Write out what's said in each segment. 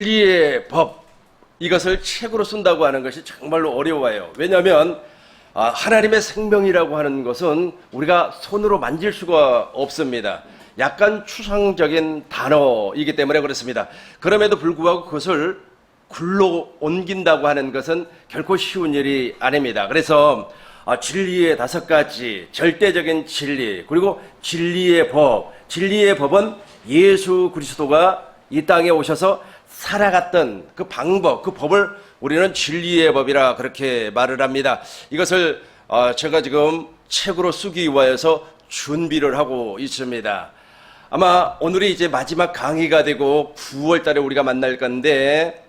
진리의 법, 이것을 책으로 쓴다고 하는 것이 정말로 어려워요. 왜냐하면 하나님의 생명이라고 하는 것은 우리가 손으로 만질 수가 없습니다. 약간 추상적인 단어이기 때문에 그렇습니다. 그럼에도 불구하고 그것을 글로 옮긴다고 하는 것은 결코 쉬운 일이 아닙니다. 그래서 진리의 5가지, 절대적인 진리, 그리고 진리의 법, 진리의 법은 예수 그리스도가 이 땅에 오셔서 살아갔던 그 방법, 그 법을 우리는 진리의 법이라 그렇게 말을 합니다. 이것을 제가 지금 책으로 쓰기 위하여서 준비를 하고 있습니다. 아마 오늘이 이제 마지막 강의가 되고 9월 달에 우리가 만날 건데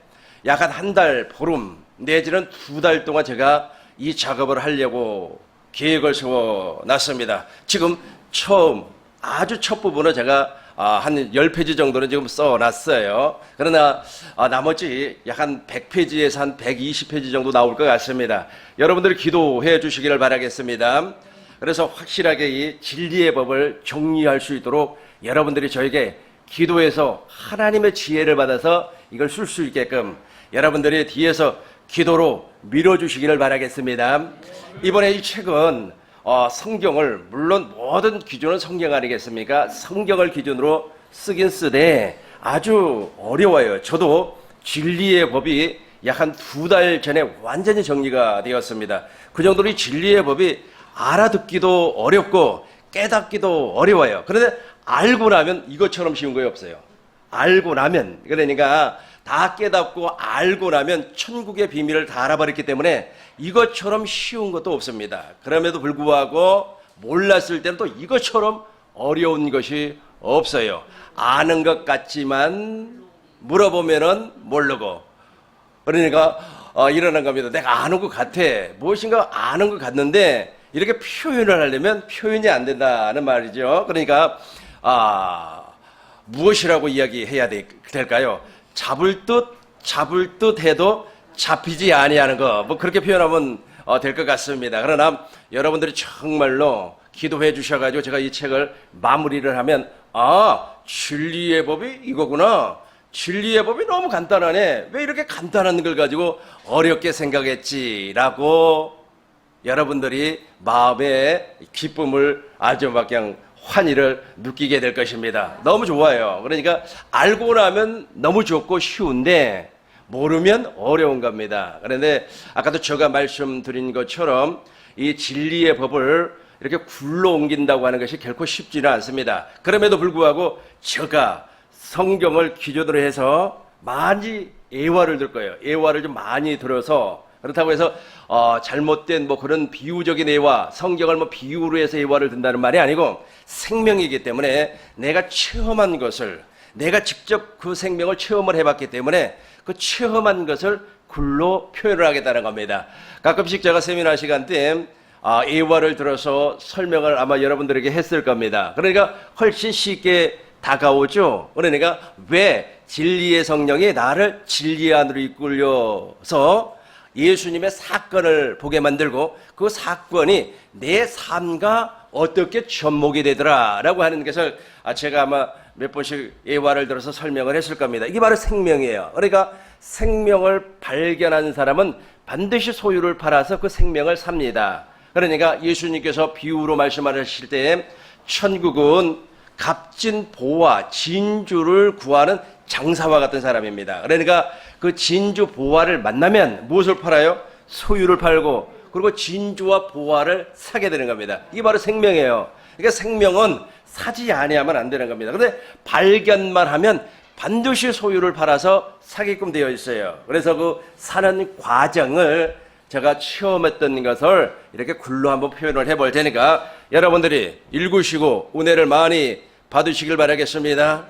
약 한 달, 보름 내지는 2달 동안 제가 이 작업을 하려고 계획을 세워놨습니다. 지금 아주 첫 부분을 제가 한 10페이지 정도는 지금 써놨어요. 그러나 나머지 약 한 100페이지에서 한 120페이지 정도 나올 것 같습니다. 여러분들이 기도해 주시기를 바라겠습니다. 그래서 확실하게 이 진리의 법을 정리할 수 있도록 여러분들이 저에게 기도해서 하나님의 지혜를 받아서 이걸 쓸 수 있게끔 여러분들이 뒤에서 기도로 밀어주시기를 바라겠습니다. 이번에 이 책은 성경을, 물론 모든 기준은 성경 아니겠습니까? 성경을 기준으로 쓰긴 쓰되 아주 어려워요. 저도 진리의 법이 약 한 2달 전에 완전히 정리가 되었습니다. 그 정도로 이 진리의 법이 알아듣기도 어렵고 깨닫기도 어려워요. 그런데 알고 나면 이것처럼 쉬운 거 없어요. 알고 나면, 그러니까 다 깨닫고 알고 나면 천국의 비밀을 다 알아버렸기 때문에 이것처럼 쉬운 것도 없습니다. 그럼에도 불구하고 몰랐을 때는 또 이것처럼 어려운 것이 없어요. 아는 것 같지만 물어보면은 모르고, 그러니까 일어난 겁니다. 내가 아는 것 같아. 무엇인가 아는 것 같는데 이렇게 표현을 하려면 표현이 안 된다는 말이죠. 그러니까 무엇이라고 이야기해야 될까요? 잡을 듯 해도 잡히지 아니하는 거, 뭐 그렇게 표현하면 될 것 같습니다. 그러나 여러분들이 정말로 기도해 주셔가지고 제가 이 책을 마무리를 하면 진리의 법이 이거구나. 진리의 법이 너무 간단하네. 왜 이렇게 간단한 걸 가지고 어렵게 생각했지라고 여러분들이 마음의 기쁨을 아주 막 그냥 환희를 느끼게 될 것입니다. 너무 좋아요. 그러니까 알고 나면 너무 좋고 쉬운데 모르면 어려운 겁니다. 그런데 아까도 제가 말씀드린 것처럼 이 진리의 법을 이렇게 굴러 옮긴다고 하는 것이 결코 쉽지는 않습니다. 그럼에도 불구하고 제가 성경을 기준으로 해서 많이 애화를 들 거예요. 애화를 좀 많이 들어서, 그렇다고 해서 잘못된 뭐 그런 비유적인 애화, 성경을 뭐 비유로 해서 애화를 든다는 말이 아니고 생명이기 때문에 내가 체험한 것을, 내가 직접 그 생명을 체험을 해봤기 때문에 그 체험한 것을 글로 표현을 하겠다는 겁니다. 가끔씩 제가 세미나 시간 때 애화를 들어서 설명을 아마 여러분들에게 했을 겁니다. 그러니까 훨씬 쉽게 다가오죠. 그러니까 왜 진리의 성령이 나를 진리 안으로 이끌려서 예수님의 사건을 보게 만들고 그 사건이 내 삶과 어떻게 접목이 되더라라고 하는 것을 제가 아마 몇 번씩 예화를 들어서 설명을 했을 겁니다. 이게 바로 생명이에요. 그러니까 생명을 발견한 사람은 반드시 소유를 팔아서 그 생명을 삽니다. 그러니까 예수님께서 비유로 말씀하실 때 천국은 값진 보화, 진주를 구하는 장사와 같은 사람입니다. 그러니까 그 진주 보화를 만나면 무엇을 팔아요? 소유를 팔고, 그리고 진주와 보화를 사게 되는 겁니다. 이게 바로 생명이에요. 그러니까 생명은 사지 아니하면 안 되는 겁니다. 그런데 발견만 하면 반드시 소유를 팔아서 사게끔 되어 있어요. 그래서 그 사는 과정을 제가 체험했던 것을 이렇게 글로 한번 표현을 해볼 테니까 여러분들이 읽으시고 은혜를 많이 받으시길 바라겠습니다.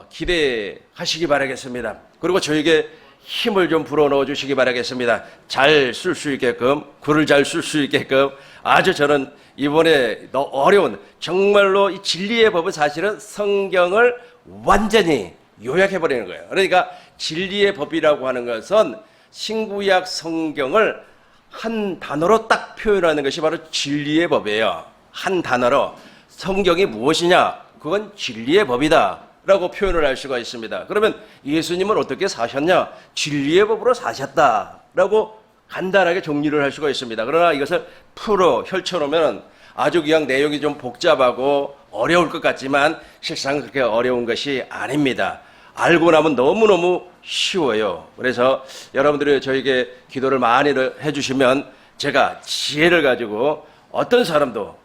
기대하시기 바라겠습니다. 그리고 저에게 힘을 좀 불어넣어 주시기 바라겠습니다. 잘 쓸 수 있게끔, 글을 잘 쓸 수 있게끔. 아주 저는 이번에 어려운, 정말로 이 진리의 법은 사실은 성경을 완전히 요약해버리는 거예요. 그러니까 진리의 법이라고 하는 것은 신구약 성경을 한 단어로 딱 표현하는 것이 바로 진리의 법이에요. 한 단어로. 성경이 무엇이냐? 그건 진리의 법이다 라고 표현을 할 수가 있습니다. 그러면 예수님은 어떻게 사셨냐? 진리의 법으로 사셨다라고 간단하게 정리를 할 수가 있습니다. 그러나 이것을 풀어 펼쳐놓으면 아주 그냥 내용이 좀 복잡하고 어려울 것 같지만 실상 그렇게 어려운 것이 아닙니다. 알고 나면 너무너무 쉬워요. 그래서 여러분들이 저에게 기도를 많이 해주시면 제가 지혜를 가지고 어떤 사람도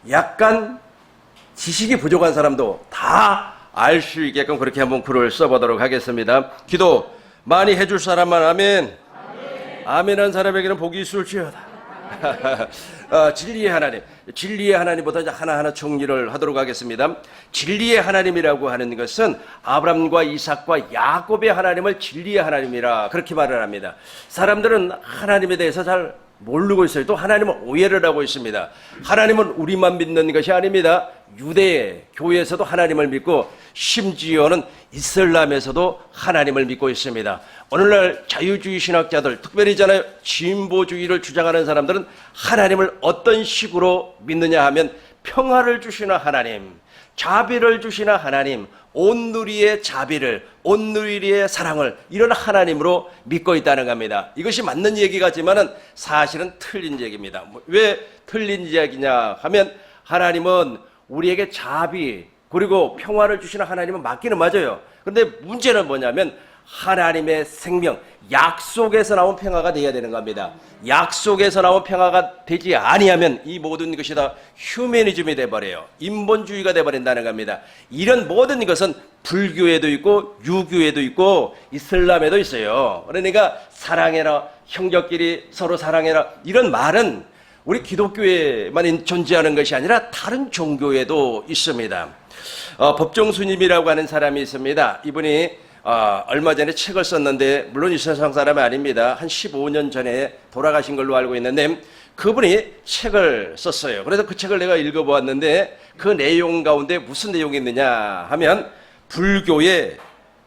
약간 지식이 부족한 사람도 다 알 수 있게끔 그렇게 한번 글을 써보도록 하겠습니다. 기도 많이 해줄 사람만 아멘. 아멘한 사람에게는 복이 있을지어다. 진리의 하나님, 진리의 하나님보다 이제 하나하나 정리를 하도록 하겠습니다. 진리의 하나님이라고 하는 것은 아브람과 이삭과 야곱의 하나님을 진리의 하나님이라 그렇게 말을 합니다. 사람들은 하나님에 대해서 잘 모르고 있어요. 또 하나님은 오해를 하고 있습니다. 하나님은 우리만 믿는 것이 아닙니다. 유대 교회에서도 하나님을 믿고 심지어는 이슬람에서도 하나님을 믿고 있습니다. 오늘날 자유주의 신학자들, 특별히 있잖아요, 진보주의를 주장하는 사람들은 하나님을 어떤 식으로 믿느냐 하면 평화를 주시는 하나님, 자비를 주시는 하나님, 온누리의 자비를, 온누리의 사랑을 이런 하나님으로 믿고 있다는 겁니다. 이것이 맞는 얘기 같지만은 사실은 틀린 얘기입니다. 왜 틀린 얘기냐 하면 하나님은 우리에게 자비 그리고 평화를 주시는 하나님은 맞기는 맞아요. 그런데 문제는 뭐냐면 하나님의 생명, 약속에서 나온 평화가 되어야 되는 겁니다. 약속에서 나온 평화가 되지 아니하면 이 모든 것이 다 휴머니즘이 돼버려요. 인본주의가 돼버린다는 겁니다. 이런 모든 것은 불교에도 있고 유교에도 있고 이슬람에도 있어요. 그러니까 사랑해라, 형제끼리 서로 사랑해라, 이런 말은 우리 기독교에만 존재하는 것이 아니라 다른 종교에도 있습니다. 법정스님이라고 하는 사람이 있습니다. 이분이 얼마 전에 책을 썼는데 물론 이 세상 사람이 아닙니다. 한 15년 전에 돌아가신 걸로 알고 있는데 그분이 책을 썼어요. 그래서 그 책을 내가 읽어보았는데 그 내용 가운데 무슨 내용이 있느냐 하면 불교의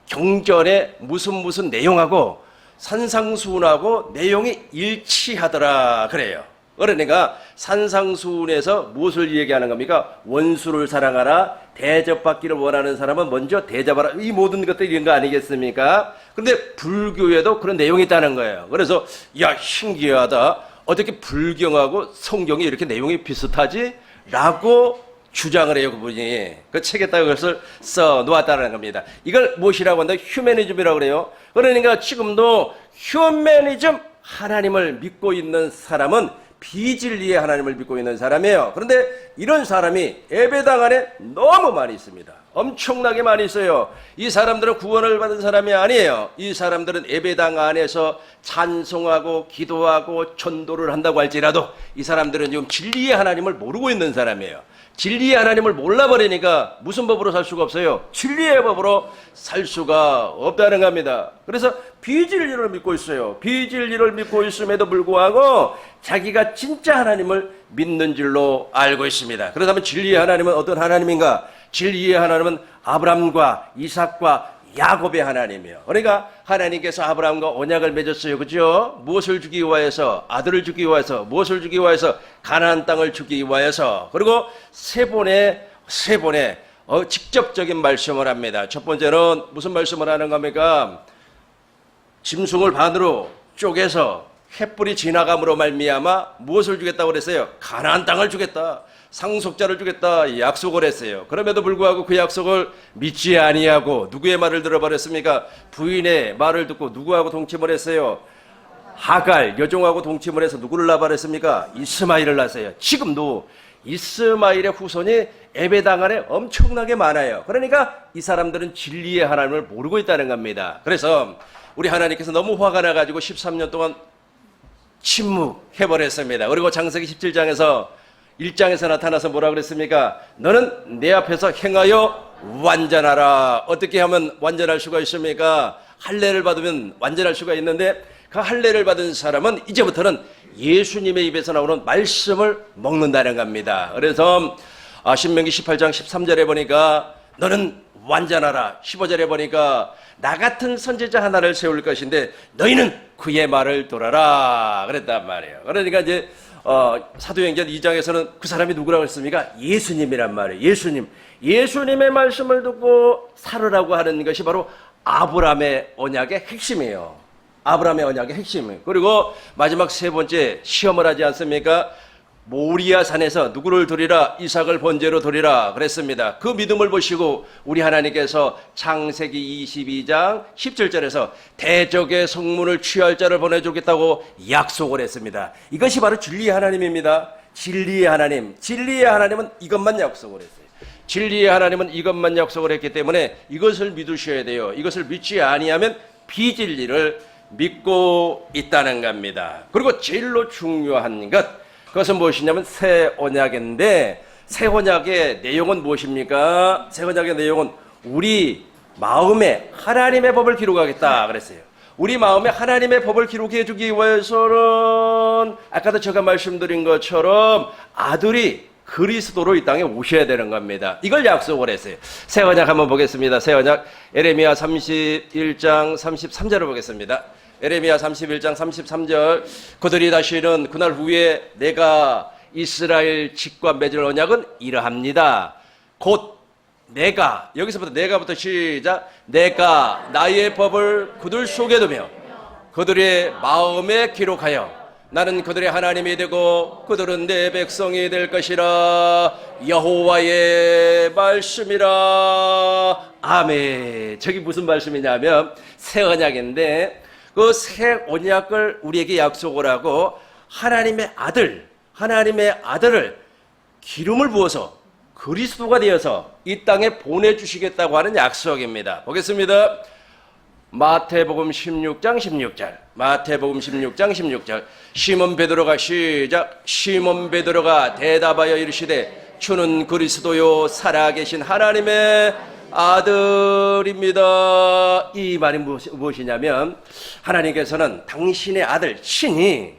경전의 무슨 내용하고 산상수훈하고 내용이 일치하더라 그래요. 그러니까 산상수훈에서 무엇을 얘기하는 겁니까? 원수를 사랑하라, 대접받기를 원하는 사람은 먼저 대접하라, 이 모든 것들이 이런 거 아니겠습니까? 그런데 불교에도 그런 내용이 있다는 거예요. 그래서 야, 신기하다, 어떻게 불경하고 성경이 이렇게 내용이 비슷하지? 라고 주장을 해요. 그분이 그 책에다가 그것을 써 놓았다는 겁니다. 이걸 무엇이라고 한다? 휴머니즘이라고 그래요. 그러니까 지금도 휴머니즘, 하나님을 믿고 있는 사람은 비진리의 하나님을 믿고 있는 사람이에요. 그런데 이런 사람이 예배당 안에 너무 많이 있습니다. 엄청나게 많이 있어요. 이 사람들은 구원을 받은 사람이 아니에요. 이 사람들은 예배당 안에서 찬송하고 기도하고 전도를 한다고 할지라도 이 사람들은 지금 진리의 하나님을 모르고 있는 사람이에요. 진리의 하나님을 몰라버리니까 무슨 법으로 살 수가 없어요? 진리의 법으로 살 수가 없다는 겁니다. 그래서 비진리를 믿고 있어요. 비진리를 믿고 있음에도 불구하고 자기가 진짜 하나님을 믿는 줄로 알고 있습니다. 그렇다면 진리의 하나님은 어떤 하나님인가? 진리의 하나님은 아브람과 이삭과 야곱의 하나님이에요. 그러니까 하나님께서 아브라함과 언약을 맺었어요. 그죠? 무엇을 주기 위하여서? 아들을 주기 위하여서. 무엇을 주기 위하여서? 가나안 땅을 주기 위하여서. 그리고 세 번의 직접적인 말씀을 합니다. 첫 번째는 무슨 말씀을 하는 겁니까? 짐승을 반으로 쪼개서 횃불이 지나감으로 말미암아 무엇을 주겠다고 그랬어요? 가나안 땅을 주겠다, 상속자를 주겠다 약속을 했어요. 그럼에도 불구하고 그 약속을 믿지 아니하고 누구의 말을 들어버렸습니까? 부인의 말을 듣고 누구하고 동침을 했어요? 하갈 여종하고 동침을 해서 누구를 낳아버렸습니까? 이스마엘을 낳았어요. 지금도 이스마엘의 후손이 예배당 안에 엄청나게 많아요. 그러니까 이 사람들은 진리의 하나님을 모르고 있다는 겁니다. 그래서 우리 하나님께서 너무 화가 나가지고 13년 동안 침묵해버렸습니다. 그리고 창세기 17장에서 1장에서 나타나서 뭐라 그랬습니까? 너는 내 앞에서 행하여 완전하라. 어떻게 하면 완전할 수가 있습니까? 할례를 받으면 완전할 수가 있는데 그 할례를 받은 사람은 이제부터는 예수님의 입에서 나오는 말씀을 먹는다는 겁니다. 그래서 신명기 18장 13절에 보니까 너는 완전하라. 15절에 보니까 나 같은 선지자 하나를 세울 것인데 너희는 그의 말을 돌아라 그랬단 말이에요. 그러니까 이제 사도행전 2장에서는 그 사람이 누구라고 했습니까? 예수님이란 말이에요. 예수님의 말씀을 듣고 살으라고 하는 것이 바로 아브라함의 언약의 핵심이에요. 아브라함의 언약의 핵심이에요. 그리고 마지막 세 번째 시험을 하지 않습니까? 모리아 산에서 누구를 드리라? 이삭을 번제로 드리라 그랬습니다. 그 믿음을 보시고 우리 하나님께서 창세기 22장 17절에서 대적의 성문을 취할 자를 보내주겠다고 약속을 했습니다. 이것이 바로 진리의 하나님입니다. 진리의 하나님. 진리의 하나님은 이것만 약속을 했어요. 진리의 하나님은 이것만 약속을 했기 때문에 이것을 믿으셔야 돼요. 이것을 믿지 아니하면 비진리를 믿고 있다는 겁니다. 그리고 제일로 중요한 것, 그것은 무엇이냐면 새 언약인데, 새 언약의 내용은 무엇입니까? 새 언약의 내용은 우리 마음에 하나님의 법을 기록하겠다 그랬어요. 우리 마음에 하나님의 법을 기록해 주기 위해서는 아까도 제가 말씀드린 것처럼 아들이 그리스도로 이 땅에 오셔야 되는 겁니다. 이걸 약속을 했어요. 새 언약 한번 보겠습니다. 새 언약 에레미야 31장 33절을 보겠습니다. 에레미야 31장 33절, 그들이 다시는 그날 후에 내가 이스라엘 집과 맺을 언약은 이러합니다. 곧 내가, 여기서부터 내가부터 시작. 내가 나의 법을 그들 속에 두며 그들의 마음에 기록하여 나는 그들의 하나님이 되고 그들은 내 백성이 될 것이라. 여호와의 말씀이라. 아멘. 저기 무슨 말씀이냐면 새 언약인데, 그 새 언약을 우리에게 약속을 하고 하나님의 아들을 기름을 부어서 그리스도가 되어서 이 땅에 보내주시겠다고 하는 약속입니다. 보겠습니다. 마태복음 16장 16절. 마태복음 16장 16절. 시몬 베드로가 시작. 시몬 베드로가 대답하여 이르시되 주는 그리스도요 살아계신 하나님의 아들입니다. 이 말이 무엇이냐면 하나님께서는 당신의 아들 신이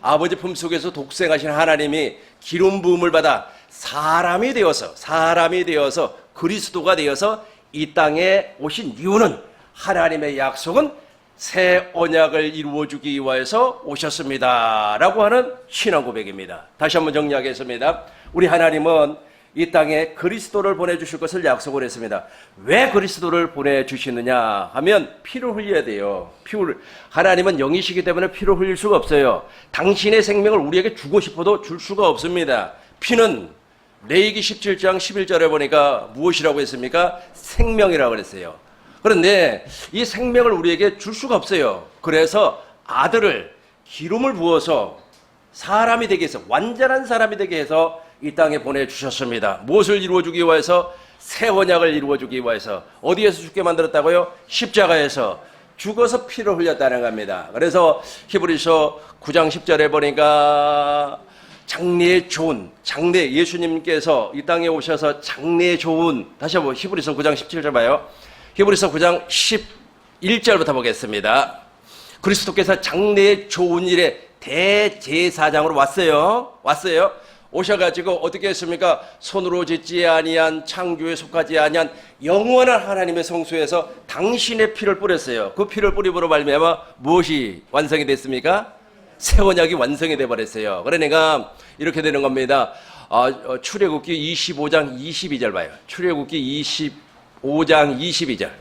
아버지 품속에서 독생하신 하나님이 기름 부음을 받아 사람이 되어서 그리스도가 되어서 이 땅에 오신 이유는 하나님의 약속은 새 언약을 이루어주기 위해서 오셨습니다 라고 하는 신앙 고백입니다. 다시 한번 정리하겠습니다. 우리 하나님은 이 땅에 그리스도를 보내주실 것을 약속을 했습니다. 왜 그리스도를 보내주시느냐 하면 피를 흘려야 돼요. 하나님은 영이시기 때문에 피를 흘릴 수가 없어요. 당신의 생명을 우리에게 주고 싶어도 줄 수가 없습니다. 피는 레위기 17장 11절에 보니까 무엇이라고 했습니까? 생명이라고 그랬어요. 그런데 이 생명을 우리에게 줄 수가 없어요. 그래서 아들을 기름을 부어서 사람이 되게 해서, 완전한 사람이 되게 해서 이 땅에 보내주셨습니다. 무엇을 이루어주기 위해서? 새 언약을 이루어주기 위해서. 어디에서 죽게 만들었다고요? 십자가에서 죽어서 피를 흘렸다는 겁니다. 그래서 히브리서 9장 10절에 보니까 장래에 예수님께서 이 땅에 오셔서 장래에 좋은, 다시 한번 히브리서 9장 17절 봐요. 히브리서 9장 11절부터 보겠습니다. 그리스도께서 장래에 좋은 일에 대제사장으로 왔어요. 오셔가지고 어떻게 했습니까? 손으로 짓지 아니한, 창조에 속하지 아니한 영원한 하나님의 성소에서 당신의 피를 뿌렸어요. 그 피를 뿌림으로 말미암아 무엇이 완성이 됐습니까? 새 언약이 완성이 돼버렸어요. 그러니까 이렇게 되는 겁니다. 출애굽기 25장 22절 봐요. 출애굽기 25장 22절.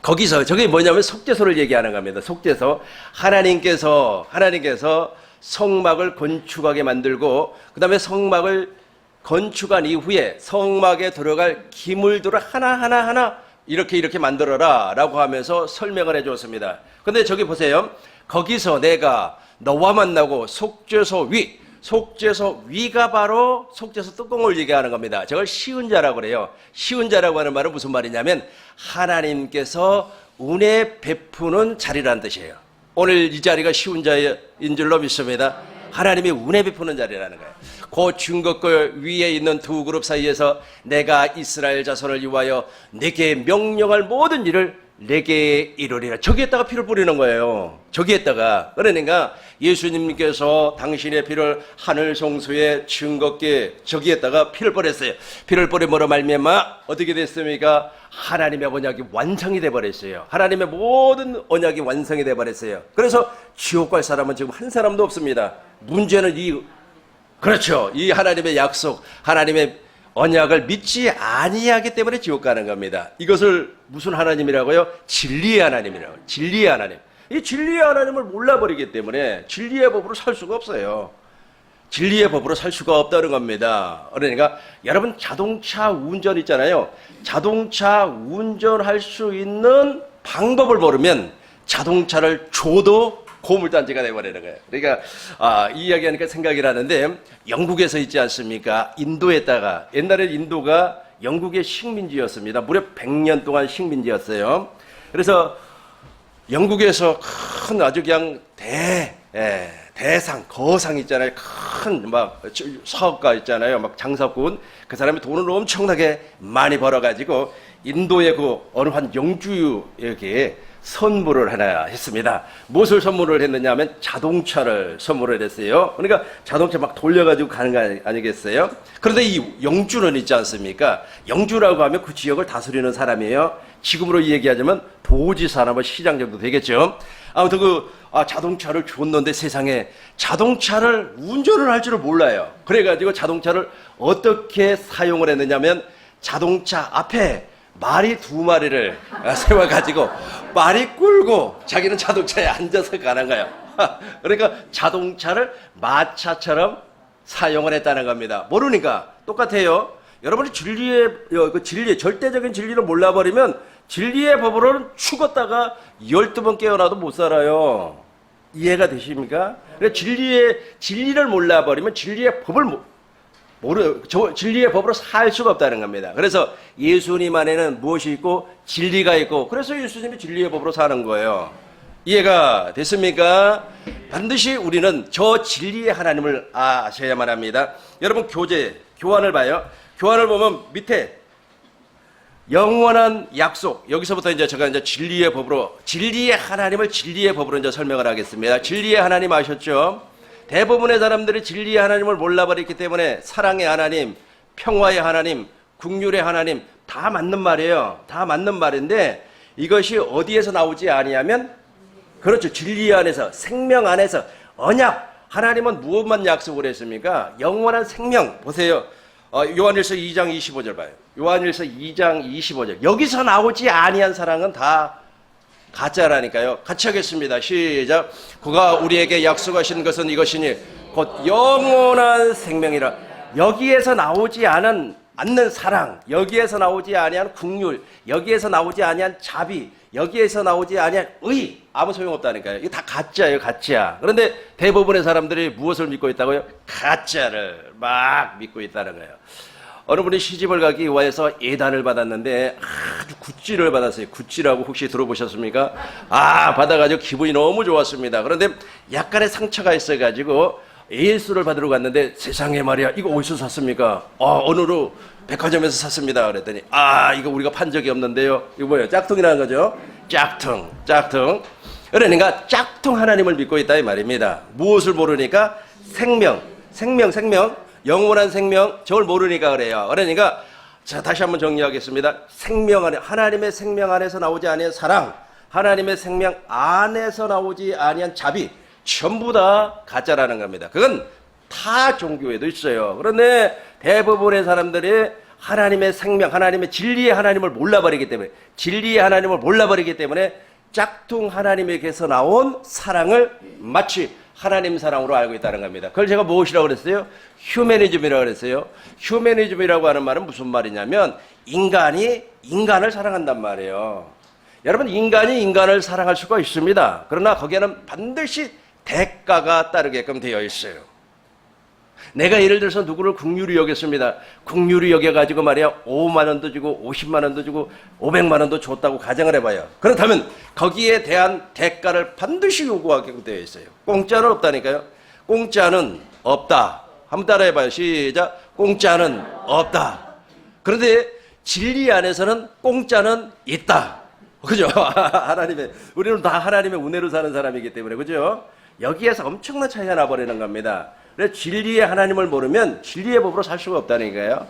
거기서 저게 뭐냐면 속죄소를 얘기하는 겁니다. 속죄소. 하나님께서 성막을 건축하게 만들고, 그 다음에 성막을 건축한 이후에 성막에 들어갈 기물들을 하나하나 이렇게 만들어라 라고 하면서 설명을 해 줬습니다. 근데 저기 보세요. 거기서 내가 너와 만나고 속죄소 위가 바로 속죄소 뚜껑을 얘기하는 겁니다. 저걸 시은 자라고 그래요. 시은 자라고 하는 말은 무슨 말이냐면 하나님께서 은혜 베푸는 자리라는 뜻이에요. 오늘 이 자리가 시은 자인 줄로 믿습니다. 하나님이 은혜 베푸는 자리라는 거예요. 그 증거글 위에 있는 두 그룹 사이에서 내가 이스라엘 자손을 위하여 내게 명령할 모든 일을 내게 이루리라. 저기에다가 피를 뿌리는 거예요. 저기에다가. 그러니까 예수님께서 당신의 피를 하늘 성소의 증거궤 저기에다가 피를 뿌렸어요. 피를 뿌림으로 말미암아 어떻게 됐습니까? 하나님의 언약이 완성이 돼버렸어요. 하나님의 모든 언약이 완성이 돼버렸어요. 그래서 지옥 갈 사람은 지금 한 사람도 없습니다. 문제는 이 그렇죠. 이 하나님의 약속, 하나님의 언약을 믿지 아니하기 때문에 지옥 가는 겁니다. 이것을 무슨 하나님이라고요? 진리의 하나님이라고. 진리의 하나님. 이 진리의 하나님을 몰라버리기 때문에 진리의 법으로 살 수가 없어요. 진리의 법으로 살 수가 없다는 겁니다. 그러니까 여러분 자동차 운전 있잖아요. 자동차 운전할 수 있는 방법을 모르면 자동차를 줘도 고물단지가 돼버리는 거예요. 그러니까 이 이야기하니까 생각이 나는데 영국에서 있지 않습니까? 인도에다가 옛날에 인도가 영국의 식민지였습니다. 무려 100년 동안 식민지였어요. 그래서 영국에서 큰 아주 그냥 대상, 거상 있잖아요. 큰 막 사업가 있잖아요. 막 장사꾼. 그 사람이 돈을 엄청나게 많이 벌어가지고 인도의 그 어느 한 영주에게 선물을 하나 했습니다. 무엇을 선물을 했느냐 하면 자동차를 선물을 했어요. 그러니까 자동차 막 돌려가지고 가는 거 아니겠어요? 그런데 이 영주는 있지 않습니까? 영주라고 하면 그 지역을 다스리는 사람이에요. 지금으로 얘기하자면 도지사나 뭐 시장 정도 되겠죠. 아무튼 자동차를 줬는데 세상에 자동차를 운전을 할 줄을 몰라요. 그래가지고 자동차를 어떻게 사용을 했느냐면 자동차 앞에 말이 2마리를 세워가지고 말이 끌고 자기는 자동차에 앉아서 가는 거예요. 그러니까 자동차를 마차처럼 사용을 했다는 겁니다. 모르니까 똑같아요. 여러분이 진리의 절대적인 진리를 몰라버리면 진리의 법으로는 죽었다가 12번 깨어나도 못 살아요. 이해가 되십니까? 그러니까 진리를 몰라버리면 진리의 법으로 살 수가 없다는 겁니다. 그래서 예수님 안에는 무엇이 있고 진리가 있고 그래서 예수님이 진리의 법으로 사는 거예요. 이해가 됐습니까? 반드시 우리는 저 진리의 하나님을 아셔야만 합니다. 여러분 교환을 봐요. 교환을 보면 밑에 영원한 약속, 여기서부터 제가 진리의 법으로, 진리의 하나님을 진리의 법으로 설명을 하겠습니다. 진리의 하나님 아셨죠? 대부분의 사람들이 진리의 하나님을 몰라버렸기 때문에 사랑의 하나님, 평화의 하나님, 긍휼의 하나님 다 맞는 말이에요. 다 맞는 말인데 이것이 어디에서 나오지 아니하면 그렇죠. 진리 안에서, 생명 안에서 언약. 하나님은 무엇만 약속을 했습니까? 영원한 생명. 보세요. 요한일서 2장 25절 봐요. 요한일서 2장 25절. 여기서 나오지 아니한 사랑은 다 가짜라니까요. 같이 하겠습니다. 시작. 그가 우리에게 약속하신 것은 이것이니 곧 영원한 생명이라. 여기에서 나오지 않는 사랑, 여기에서 나오지 아니한 긍휼, 여기에서 나오지 아니한 자비, 여기에서 나오지 아니한 의, 아무 소용없다니까요. 이게 다 가짜예요, 가짜. 그런데 대부분의 사람들이 무엇을 믿고 있다고요? 가짜를 막 믿고 있다는 거예요. 어느 분이 시집을 가기 위해서 예단을 받았는데 아주 굿지를 받았어요. 굿지라고 혹시 들어보셨습니까? 받아가지고 기분이 너무 좋았습니다. 그런데 약간의 상처가 있어가지고 예수를 받으러 갔는데 세상에 말이야, 이거 어디서 샀습니까? 어느로 백화점에서 샀습니다. 그랬더니 이거 우리가 판 적이 없는데요. 이거 뭐예요? 짝퉁이라는 거죠. 짝퉁. 그러니까 짝퉁 하나님을 믿고 있다 이 말입니다. 무엇을 모르니까? 생명. 영원한 생명, 저걸 모르니까 그래요. 그러니까 자, 다시 한번 정리하겠습니다. 생명 안에, 하나님의 생명 안에서 나오지 아니한 사랑, 하나님의 생명 안에서 나오지 아니한 자비, 전부 다 가짜라는 겁니다. 그건 타 종교에도 있어요. 그런데 대부분의 사람들이 하나님의 생명, 하나님의 진리의 하나님을 몰라버리기 때문에 짝퉁 하나님에게서 나온 사랑을 마치 하나님 사랑으로 알고 있다는 겁니다. 그걸 제가 무엇이라고 그랬어요? 휴머니즘이라고 그랬어요. 휴머니즘이라고 하는 말은 무슨 말이냐면 인간이 인간을 사랑한단 말이에요. 여러분, 인간이 인간을 사랑할 수가 있습니다. 그러나 거기에는 반드시 대가가 따르게끔 되어 있어요. 내가 예를 들어서 누구를 긍휼히 여겼습니다. 긍휼히 여겨가지고 말이야 5만 원도 주고 50만 원도 주고 500만 원도 줬다고 가정을 해봐요. 그렇다면 거기에 대한 대가를 반드시 요구하게끔 되어 있어요. 공짜는 없다니까요. 공짜는 없다. 한번 따라해봐요. 시작. 공짜는 없다. 그런데 진리 안에서는 공짜는 있다. 그죠? 우리는 다 하나님의 은혜로 사는 사람이기 때문에, 그죠? 여기에서 엄청난 차이가 나버리는 겁니다. 그래서 진리의 하나님을 모르면 진리의 법으로 살 수가 없다는 거예요.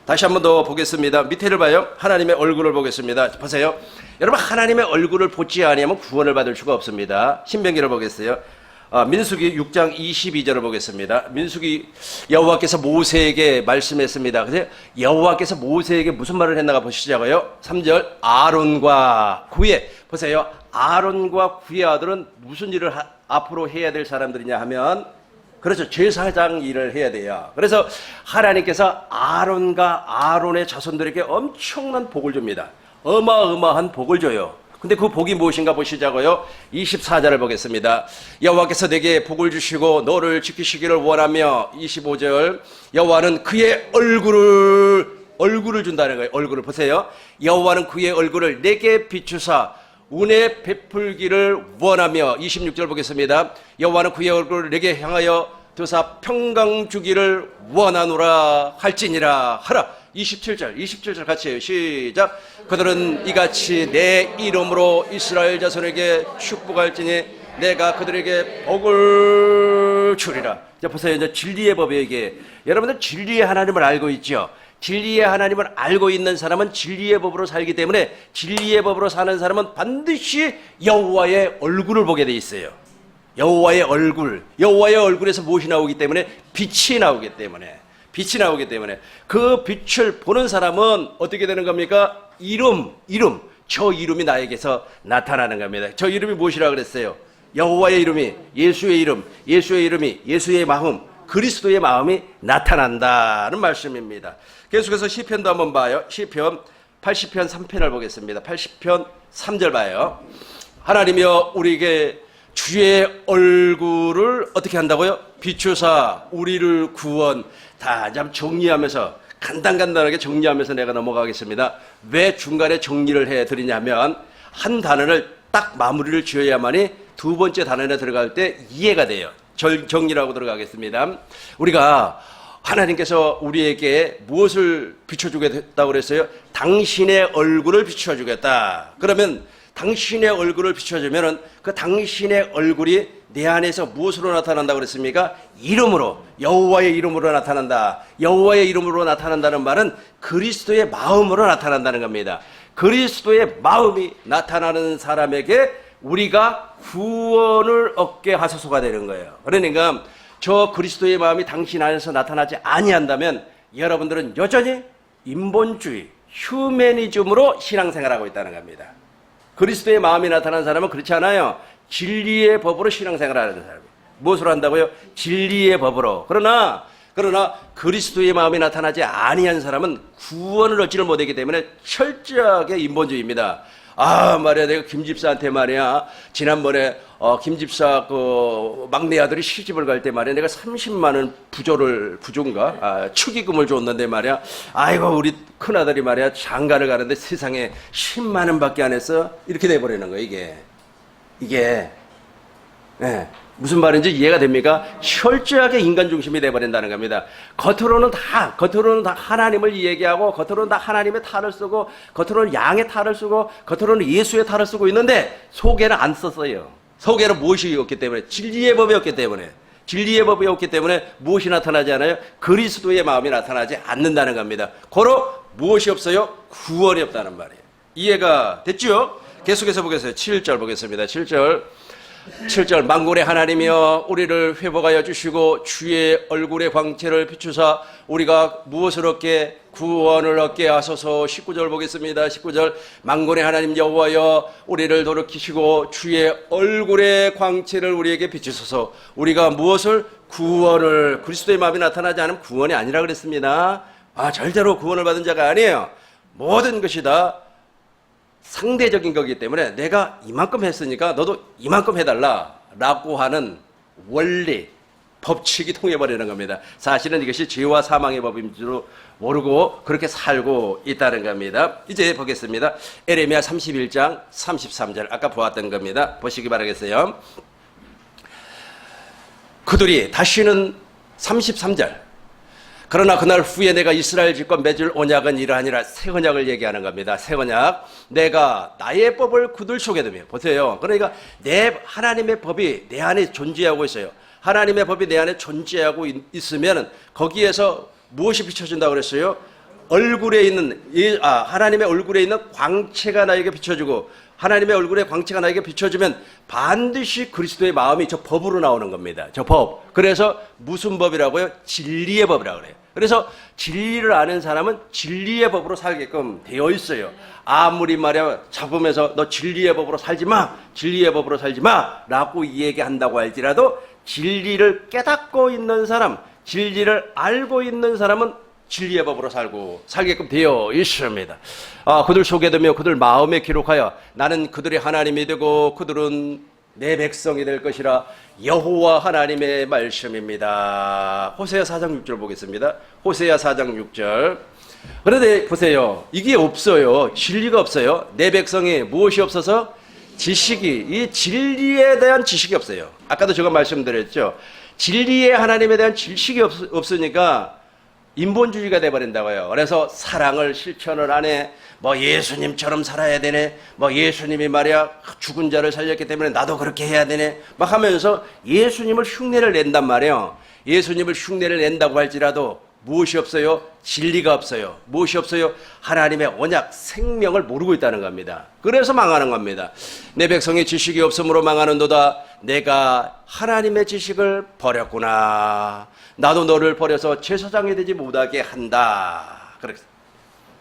다시 한번 더 보겠습니다. 밑에를 봐요. 하나님의 얼굴을 보겠습니다. 보세요. 여러분, 하나님의 얼굴을 보지 아니하면 구원을 받을 수가 없습니다. 신명기를 보겠어요. 민수기 6장 22절을 보겠습니다. 민수기 여호와께서 모세에게 말씀했습니다. 그래서 여호와께서 모세에게 무슨 말을 했나가 보시자고요. 3절 아론과 그의 보세요. 아론과 그의 아들은 무슨 일을 앞으로 해야 될 사람들이냐 하면 그렇죠. 제사장 일을 해야 돼요. 그래서 하나님께서 아론과 아론의 자손들에게 엄청난 복을 줍니다. 어마어마한 복을 줘요. 근데 그 복이 무엇인가 보시자고요. 24절을 보겠습니다. 여호와께서 내게 복을 주시고 너를 지키시기를 원하며 25절 여호와는 그의 얼굴을 준다는 거예요. 얼굴을 보세요. 여호와는 그의 얼굴을 내게 비추사 은혜 베풀기를 원하며 26절 보겠습니다. 여호와는 그의 얼굴을 내게 향하여 드사 평강 주기를 원하노라 할지니라 하라. 27절 같이 해요. 시작. 그들은 이같이 내 이름으로 이스라엘 자손에게 축복할지니 내가 그들에게 복을 주리라. 자, 보세요. 이제 진리의 법이에요, 이게. 여러분들 진리의 하나님을 알고 있죠? 진리의 하나님을 알고 있는 사람은 진리의 법으로 살기 때문에 진리의 법으로 사는 사람은 반드시 여호와의 얼굴을 보게 돼 있어요. 여호와의 얼굴에서 무엇이 나오기 때문에 빛이 나오기 때문에 그 빛을 보는 사람은 어떻게 되는 겁니까? 저 이름이 나에게서 나타나는 겁니다. 저 이름이 무엇이라고 그랬어요? 여호와의 이름이 예수의 이름이 예수의 마음, 그리스도의 마음이 나타난다는 말씀입니다. 계속해서 시편도 한번 봐요. 시편 80편 3편을 보겠습니다. 80편 3절 봐요. 하나님이여 우리에게 주의 얼굴을 어떻게 한다고요? 비추사 우리를 구원. 다 정리하면서 간단하게 정리하면서 내가 넘어가겠습니다. 왜 중간에 정리를 해드리냐면 한 단어를 딱 마무리를 지어야만이 두 번째 단어에 들어갈 때 이해가 돼요. 정리라고 들어가겠습니다. 우리가 하나님께서 우리에게 무엇을 비춰주겠다고 그랬어요? 당신의 얼굴을 비춰주겠다. 그러면 당신의 얼굴을 비춰주면은 그 당신의 얼굴이 내 안에서 무엇으로 나타난다고 그랬습니까? 이름으로, 여호와의 이름으로 나타난다. 여호와의 이름으로 나타난다는 말은 그리스도의 마음으로 나타난다는 겁니다. 그리스도의 마음이 나타나는 사람에게 우리가 구원을 얻게 하소서가 되는 거예요. 그러니까 저 그리스도의 마음이 당신 안에서 나타나지 아니한다면 여러분들은 여전히 인본주의, 휴머니즘으로 신앙생활하고 있다는 겁니다. 그리스도의 마음이 나타난 사람은 그렇지 않아요. 진리의 법으로 신앙생활하는 사람이에요. 무엇으로 한다고요? 진리의 법으로. 그러나 그리스도의 마음이 나타나지 아니한 사람은 구원을 얻지를 못하기 때문에 철저하게 인본주의입니다. 말이야, 내가 김 집사한테 말이야, 지난번에 김 집사 그 막내 아들이 시집을 갈 때 말이야, 내가 30만 원 부조인가? 축의금을 줬는데 말이야, 아이고 우리 큰 아들이 말이야 장가를 가는데 세상에 10만 원밖에 안 했어. 이렇게 돼버리는 거야 이게. 네. 무슨 말인지 이해가 됩니까? 철저하게 인간 중심이 돼버린다는 겁니다. 겉으로는 다 하나님을 얘기하고, 겉으로는 다 하나님의 탈을 쓰고, 겉으로는 양의 탈을 쓰고, 겉으로는 예수의 탈을 쓰고 있는데, 속에는 안 썼어요. 속에는 무엇이 없기 때문에? 진리의 법이 없기 때문에 무엇이 나타나지 않아요? 그리스도의 마음이 나타나지 않는다는 겁니다. 고로 무엇이 없어요? 구원이 없다는 말이에요. 이해가 됐죠? 계속해서 보겠어요. 7절 보겠습니다. 7절 만군의 하나님이여 우리를 회복하여 주시고 주의 얼굴의 광채를 비추사 우리가 무엇을 얻게? 구원을 얻게 하소서. 19절 보겠습니다. 19절 만군의 하나님 여호와여 우리를 돌이키시고 주의 얼굴의 광채를 우리에게 비추소서. 우리가 무엇을? 구원을. 그리스도의 마음이 나타나지 않으면 구원이 아니라 그랬습니다. 절대로 구원을 받은 자가 아니에요. 모든 것이 다 상대적인 거기 때문에 내가 이만큼 했으니까 너도 이만큼 해달라라고 하는 원리, 법칙이 통해버리는 겁니다. 사실은 이것이 죄와 사망의 법인 줄 모르고 그렇게 살고 있다는 겁니다. 이제 보겠습니다. 에레미야 31장 33절 아까 보았던 겁니다. 보시기 바라겠어요. 그들이 다시는 33절 그러나 그날 후에 내가 이스라엘 집과 맺을 언약은 이러하니라. 새 언약을 얘기하는 겁니다. 새 언약. 내가 나의 법을 그들 속에 두며. 보세요. 그러니까 내 하나님의 법이 내 안에 존재하고 있어요. 하나님의 법이 내 안에 존재하고 있으면 거기에서 무엇이 비춰진다고 그랬어요? 얼굴에 있는 하나님의 얼굴에 있는 광채가 나에게 비춰주고 하나님의 얼굴에 광채가 나에게 비춰주면 반드시 그리스도의 마음이 저 법으로 나오는 겁니다. 저 법. 그래서 무슨 법이라고요? 진리의 법이라고 그래요. 그래서 진리를 아는 사람은 진리의 법으로 살게끔 되어 있어요. 아무리 말이야 잡으면서 너 진리의 법으로 살지 마, 진리의 법으로 살지 마 라고 얘기한다고 할지라도 진리를 깨닫고 있는 사람, 진리를 알고 있는 사람은 진리의 법으로 살게끔 되어 있습니다. 그들 속에 두며 그들 마음에 기록하여 나는 그들의 하나님이 되고 그들은 내 백성이 될 것이라. 여호와 하나님의 말씀입니다. 호세아 4장 6절 보겠습니다. 호세아 4장 6절. 그런데 보세요. 이게 없어요. 진리가 없어요. 내 백성이 무엇이 없어서? 지식이, 이 진리에 대한 지식이 없어요. 아까도 제가 말씀드렸죠. 진리의 하나님에 대한 지식이 없으니까 인본주의가 돼버린다고요. 그래서 사랑을 실천을 안 해. 뭐 예수님처럼 살아야 되네. 뭐 예수님이 말이야 죽은 자를 살렸기 때문에 나도 그렇게 해야 되네. 막 하면서 예수님을 흉내를 낸단 말이에요. 예수님을 흉내를 낸다고 할지라도 무엇이 없어요? 진리가 없어요. 무엇이 없어요? 하나님의 언약, 생명을 모르고 있다는 겁니다. 그래서 망하는 겁니다. 내 백성의 지식이 없으므로 망하는도다. 내가 하나님의 지식을 버렸구나. 나도 너를 버려서 제사장이 되지 못하게 한다. 그렇게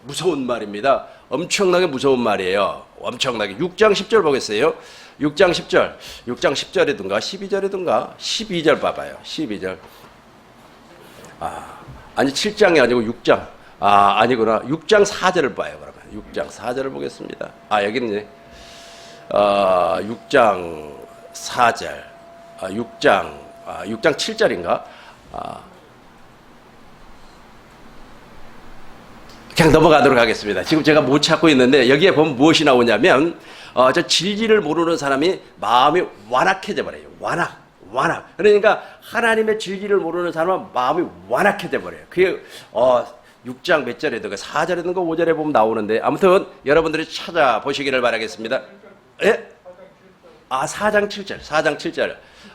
무서운 말입니다. 엄청나게 무서운 말이에요. 엄청나게. 6장 10절 보겠어요. 6장 10절. 6장 10절이든가 12절이든가 12절 봐봐요. 12절. 아니 7장이 아니고 6장. 아니구나. 6장 4절을 봐요. 그러면 6장 4절을 보겠습니다. 여기 있네. 6장 4절. 6장 7절인가? 그냥 넘어가도록 하겠습니다. 지금 제가 못 찾고 있는데 여기에 보면 무엇이 나오냐면 저 진리를 모르는 사람이 마음이 완악해져 버려요. 완악. 그러니까 하나님의 진리를 모르는 사람은 마음이 완악해져 버려요. 그게 6장 몇 절이든가 4절이든가 5절에 보면 나오는데 아무튼 여러분들이 찾아보시기를 바라겠습니다. 예? 4장 7절.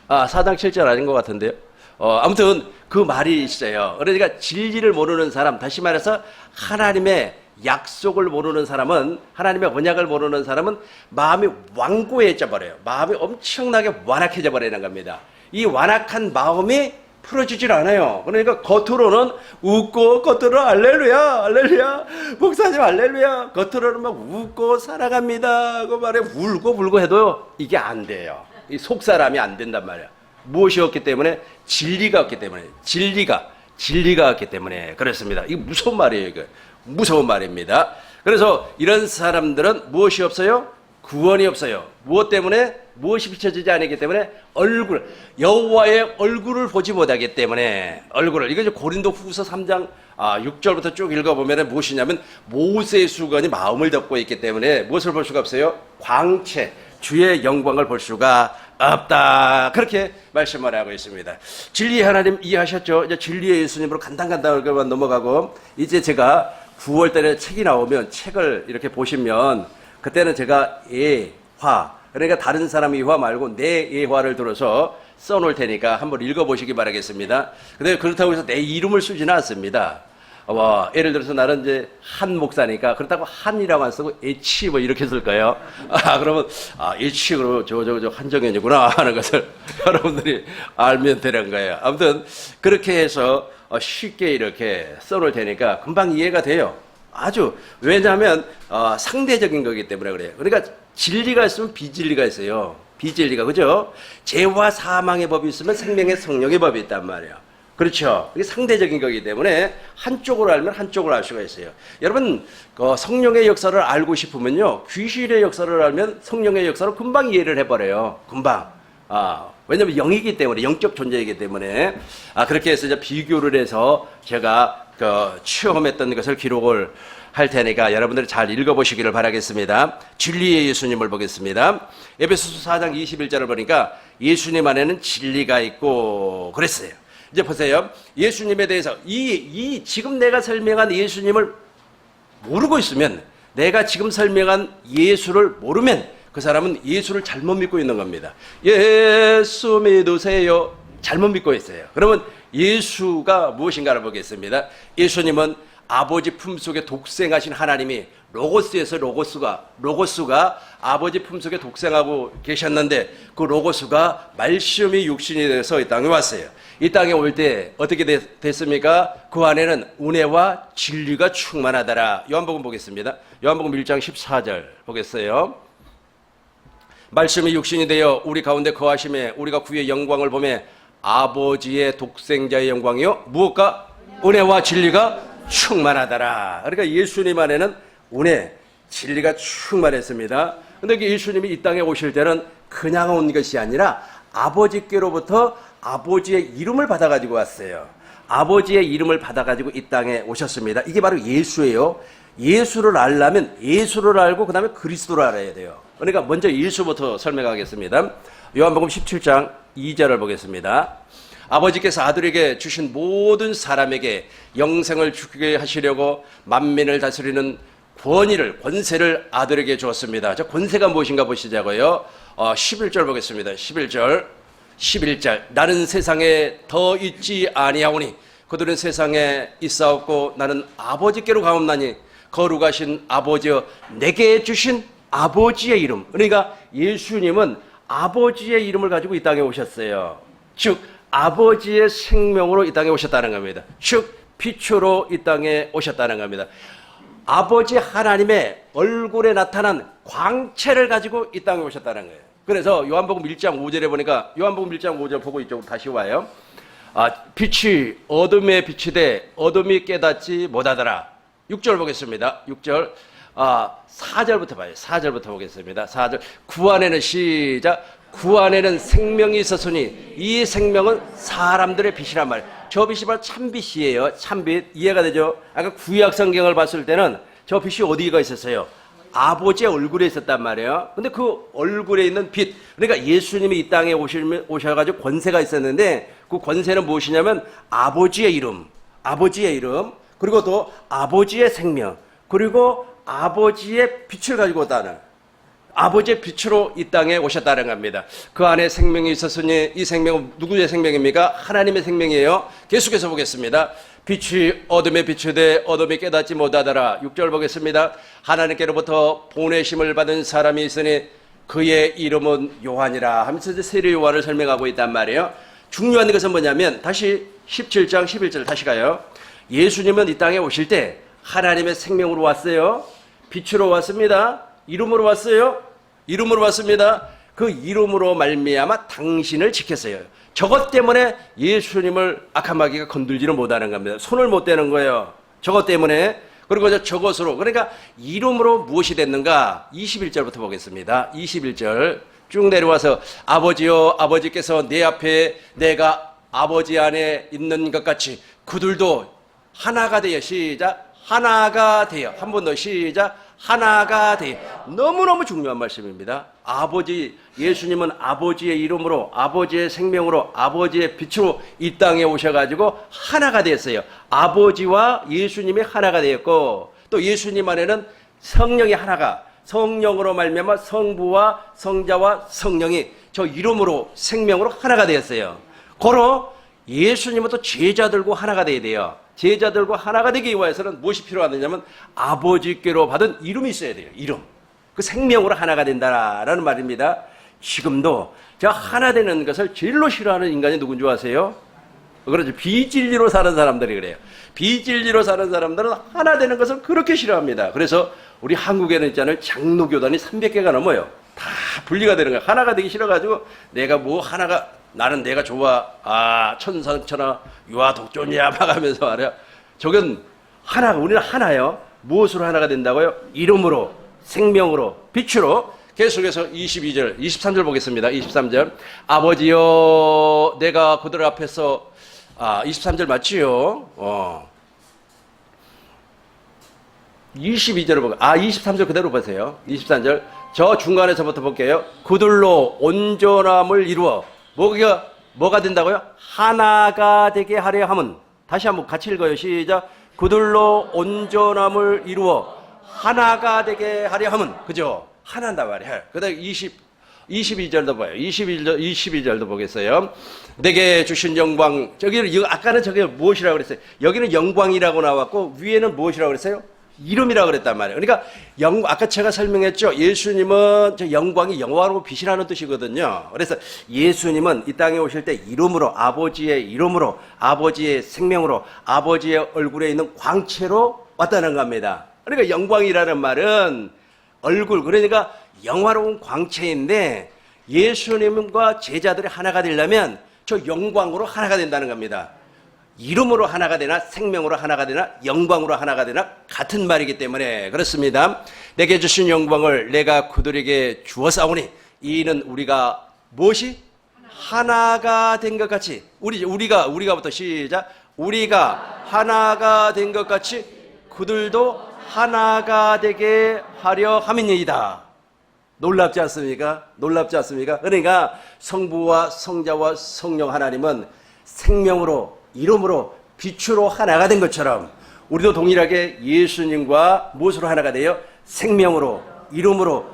4장 7절 아닌 것 같은데요. 아무튼 그 말이 있어요. 그러니까 진리를 모르는 사람, 다시 말해서 하나님의 약속을 모르는 사람은, 하나님의 언약을 모르는 사람은 마음이 완고해져 버려요. 마음이 엄청나게 완악해져 버리는 겁니다. 이 완악한 마음이 풀어지질 않아요. 그러니까 겉으로는 웃고, 겉으로는 할렐루야, 목사님 할렐루야, 겉으로는 막 웃고 사랑합니다 그 말에 울고 불고 해도요, 이게 안 돼요. 이 속사람이 안 된단 말이야. 무엇이 없기 때문에? 진리가 없기 때문에. 진리가 없기 때문에 그렇습니다. 이거 무서운 말이에요. 이거 무서운 말입니다. 그래서 이런 사람들은 무엇이 없어요? 구원이 없어요. 무엇 때문에? 무엇이 비춰지지 않기 때문에? 여호와의 얼굴을 보지 못하기 때문에. 이거 이제 고린도후서 3장 6절부터 쭉 읽어보면 무엇이냐면 모세의 수건이 마음을 덮고 있기 때문에 무엇을 볼 수가 없어요? 광채, 주의 영광을 볼 수가 없다. 그렇게 말씀을 하고 있습니다. 진리의 하나님 이해하셨죠? 이제 진리의 예수님으로 간단하게만 넘어가고, 이제 제가 9월달에 책이 나오면 책을 이렇게 보시면 그때는 제가 예화, 그러니까 다른 사람 예화 말고 내 예화를 들어서 써놓을 테니까 한번 읽어보시기 바라겠습니다. 근데 그렇다고 해서 내 이름을 쓰지는 않습니다. 예를 들어서 나는 이제 한 목사니까 그렇다고 한이라고 안 쓰고 H 뭐 이렇게 쓸 거예요. 그러면 H 그러면 저 한정현이구나 하는 것을 여러분들이 알면 되는 거예요. 아무튼 그렇게 해서 쉽게 이렇게 써놓을 테니까 금방 이해가 돼요. 아주. 왜냐하면 상대적인 거기 때문에 그래요. 그러니까 진리가 있으면 비진리가 있어요. 비진리가, 그죠? 죄와 사망의 법이 있으면 생명의 성령의 법이 있단 말이에요. 그렇죠. 이게 상대적인 거기 때문에 한쪽으로 알면 한쪽으로 알 수가 있어요. 여러분, 성령의 역사를 알고 싶으면요, 귀신의 역사를 알면 성령의 역사를 금방 이해를 해버려요. 금방. 왜냐면 영이기 때문에, 영적 존재이기 때문에. 그렇게 해서 이제 비교를 해서 제가 체험했던 것을 기록을 할 테니까 여러분들이 잘 읽어보시기를 바라겠습니다. 진리의 예수님을 보겠습니다. 에베소서 4장 21절을 보니까 예수님 안에는 진리가 있고 그랬어요. 이제 보세요. 예수님에 대해서 지금 내가 설명한 예수님을 모르고 있으면, 내가 지금 설명한 예수를 모르면 그 사람은 예수를 잘못 믿고 있는 겁니다. 예수 믿으세요. 잘못 믿고 있어요. 그러면 예수가 무엇인가를 보겠습니다. 예수님은 아버지 품속에 독생하신 하나님이 로고스에서 로고스가 아버지 품속에 독생하고 계셨는데 그 로고스가 말씀이 육신이 돼서 이 땅에 왔어요. 이 땅에 올 때 어떻게 됐습니까? 그 안에는 은혜와 진리가 충만하더라. 요한복음 보겠습니다. 요한복음 1장 14절 보겠어요. 말씀이 육신이 되어 우리 가운데 거하심에 우리가 그의 영광을 보매 아버지의 독생자의 영광이요 무엇과 은혜와 진리가 충만하더라. 그러니까 예수님 안에는 은혜, 진리가 충만했습니다. 그런데 예수님이 이 땅에 오실 때는 그냥 온 것이 아니라 아버지께로부터 아버지의 이름을 받아가지고 왔어요. 아버지의 이름을 받아가지고 이 땅에 오셨습니다. 이게 바로 예수예요. 예수를 알려면 예수를 알고 그 다음에 그리스도를 알아야 돼요. 그러니까 먼저 예수부터 설명하겠습니다. 요한복음 17장 2절을 보겠습니다. 아버지께서 아들에게 주신 모든 사람에게 영생을 주게 하시려고 만민을 다스리는 권세를 아들에게 주었습니다. 저 권세가 무엇인가 보시자고요. 11절 보겠습니다. 11절 나는 세상에 더 있지 아니하오니 그들은 세상에 있사옵고 나는 아버지께로 가옵나니 거룩하신 아버지여 내게 주신 아버지의 이름. 그러니까 예수님은 아버지의 이름을 가지고 이 땅에 오셨어요. 즉 아버지의 생명으로 이 땅에 오셨다는 겁니다. 즉 빛으로 이 땅에 오셨다는 겁니다. 아버지 하나님의 얼굴에 나타난 광채를 가지고 이 땅에 오셨다는 거예요. 그래서 요한복음 1장 5절에 보니까 요한복음 1장 5절 보고 이쪽으로 다시 와요. 빛이 어둠에 빛이 돼 어둠이 깨닫지 못하더라. 6절 보겠습니다. 6절 4절부터 봐요. 4절부터 보겠습니다. 4절 구 안에는 시작 구 안에는 생명이 있었으니 이 생명은 사람들의 빛이란 말이에요. 저 빛이 바로 참빛이에요. 참빛 이해가 되죠? 아까 구약 성경을 봤을 때는 저 빛이 어디가 있었어요? 아버지의 얼굴에 있었단 말이에요. 근데 그 얼굴에 있는 빛, 그러니까 예수님이 이 땅에 오셔가지고 권세가 있었는데 그 권세는 무엇이냐면 아버지의 이름, 그리고 또 아버지의 생명, 그리고 아버지의 빛을 가지고 왔다는, 아버지의 빛으로 이 땅에 오셨다는 겁니다. 그 안에 생명이 있었으니 이 생명은 누구의 생명입니까? 하나님의 생명이에요. 계속해서 보겠습니다. 빛이 어둠에 빛이 돼 어둠이 깨닫지 못하더라. 6절 보겠습니다. 하나님께로부터 보내심을 받은 사람이 있으니 그의 이름은 요한이라 하면서 이제 세례 요한을 설명하고 있단 말이에요. 중요한 것은 뭐냐면 다시 17장 11절 다시 가요. 예수님은 이 땅에 오실 때 하나님의 생명으로 왔어요. 빛으로 왔습니다. 이름으로 왔어요. 이름으로 왔습니다. 그 이름으로 말미암아 당신을 지켰어요. 저것 때문에 예수님을 악한 마귀가 건들지를 못하는 겁니다. 손을 못 대는 거예요. 저것 때문에. 그리고 저것으로, 그러니까 이름으로 무엇이 됐는가? 21절부터 보겠습니다. 21절 쭉 내려와서 아버지여 아버지께서 내 앞에 내가 아버지 안에 있는 것 같이 그들도 하나가 되어 시작 하나가 되어 한 번 더 시작 하나가 되어. 너무너무 중요한 말씀입니다. 아버지 예수님은 아버지의 이름으로 아버지의 생명으로 아버지의 빛으로 이 땅에 오셔가지고 하나가 됐어요. 아버지와 예수님이 하나가 되었고 또 예수님 안에는 성령이 하나가 성령으로 말미암아 성부와 성자와 성령이 저 이름으로 생명으로 하나가 되었어요. 고로 예수님은 또 제자들과 하나가 되어야 돼요. 제자들과 하나가 되기 위해서는 무엇이 필요하느냐면 아버지께로 받은 이름이 있어야 돼요. 이름. 그 생명으로 하나가 된다라는 말입니다. 지금도 제가 하나 되는 것을 제일로 싫어하는 인간이 누군 줄 아세요? 그렇죠. 비진리로 사는 사람들이 그래요. 비진리로 사는 사람들은 하나 되는 것을 그렇게 싫어합니다. 그래서 우리 한국에는 있잖아요. 장로교단이 300개가 넘어요. 다 분리가 되는 거예요. 하나가 되기 싫어가지고 내가 뭐 하나가 나는 내가 좋아. 천상천하 유아 독존이야 막 하면서 말이야. 저건 하나가 우리는 하나요. 무엇으로 하나가 된다고요? 이름으로 생명으로 빛으로. 계속해서 22절 23절 보겠습니다. 23절 아버지여 내가 그들 앞에서 23절 맞지요? 22절을 보고 23절 그대로 보세요. 23절 저 중간에서부터 볼게요. 그들로 온전함을 이루어 뭐가 된다고요? 하나가 되게 하려 함은. 다시 한번 같이 읽어요. 시작. 그들로 온전함을 이루어 하나가 되게 하려 함은. 그죠? 하나인단 말이에요. 그 다음에 22절도 봐요. 22절도 보겠어요. 내게 주신 영광, 저기는, 아까는 저게 무엇이라고 그랬어요? 여기는 영광이라고 나왔고, 위에는 무엇이라고 그랬어요? 이름이라고 그랬단 말이에요. 그러니까 아까 제가 설명했죠. 예수님은 저 영광이 영화로 빛이라는 뜻이거든요. 그래서 예수님은 이 땅에 오실 때 이름으로, 아버지의 이름으로, 아버지의 생명으로, 아버지의 얼굴에 있는 광채로 왔다는 겁니다. 그러니까 영광이라는 말은 얼굴, 그러니까 영화로운 광채인데 예수님과 제자들이 하나가 되려면 저 영광으로 하나가 된다는 겁니다. 이름으로 하나가 되나 생명으로 하나가 되나 영광으로 하나가 되나 같은 말이기 때문에 그렇습니다. 내게 주신 영광을 내가 그들에게 주었사오니 이는 우리가 무엇이 하나가 된 것 같이 우리가부터 시작. 우리가 하나가 된 것 같이 그들도 하나가 되게 하려 함이니이다. 놀랍지 않습니까? 놀랍지 않습니까? 그러니까 성부와 성자와 성령 하나님은 생명으로, 이름으로, 빛으로 하나가 된 것처럼 우리도 동일하게 예수님과 무엇으로 하나가 돼요? 생명으로, 이름으로,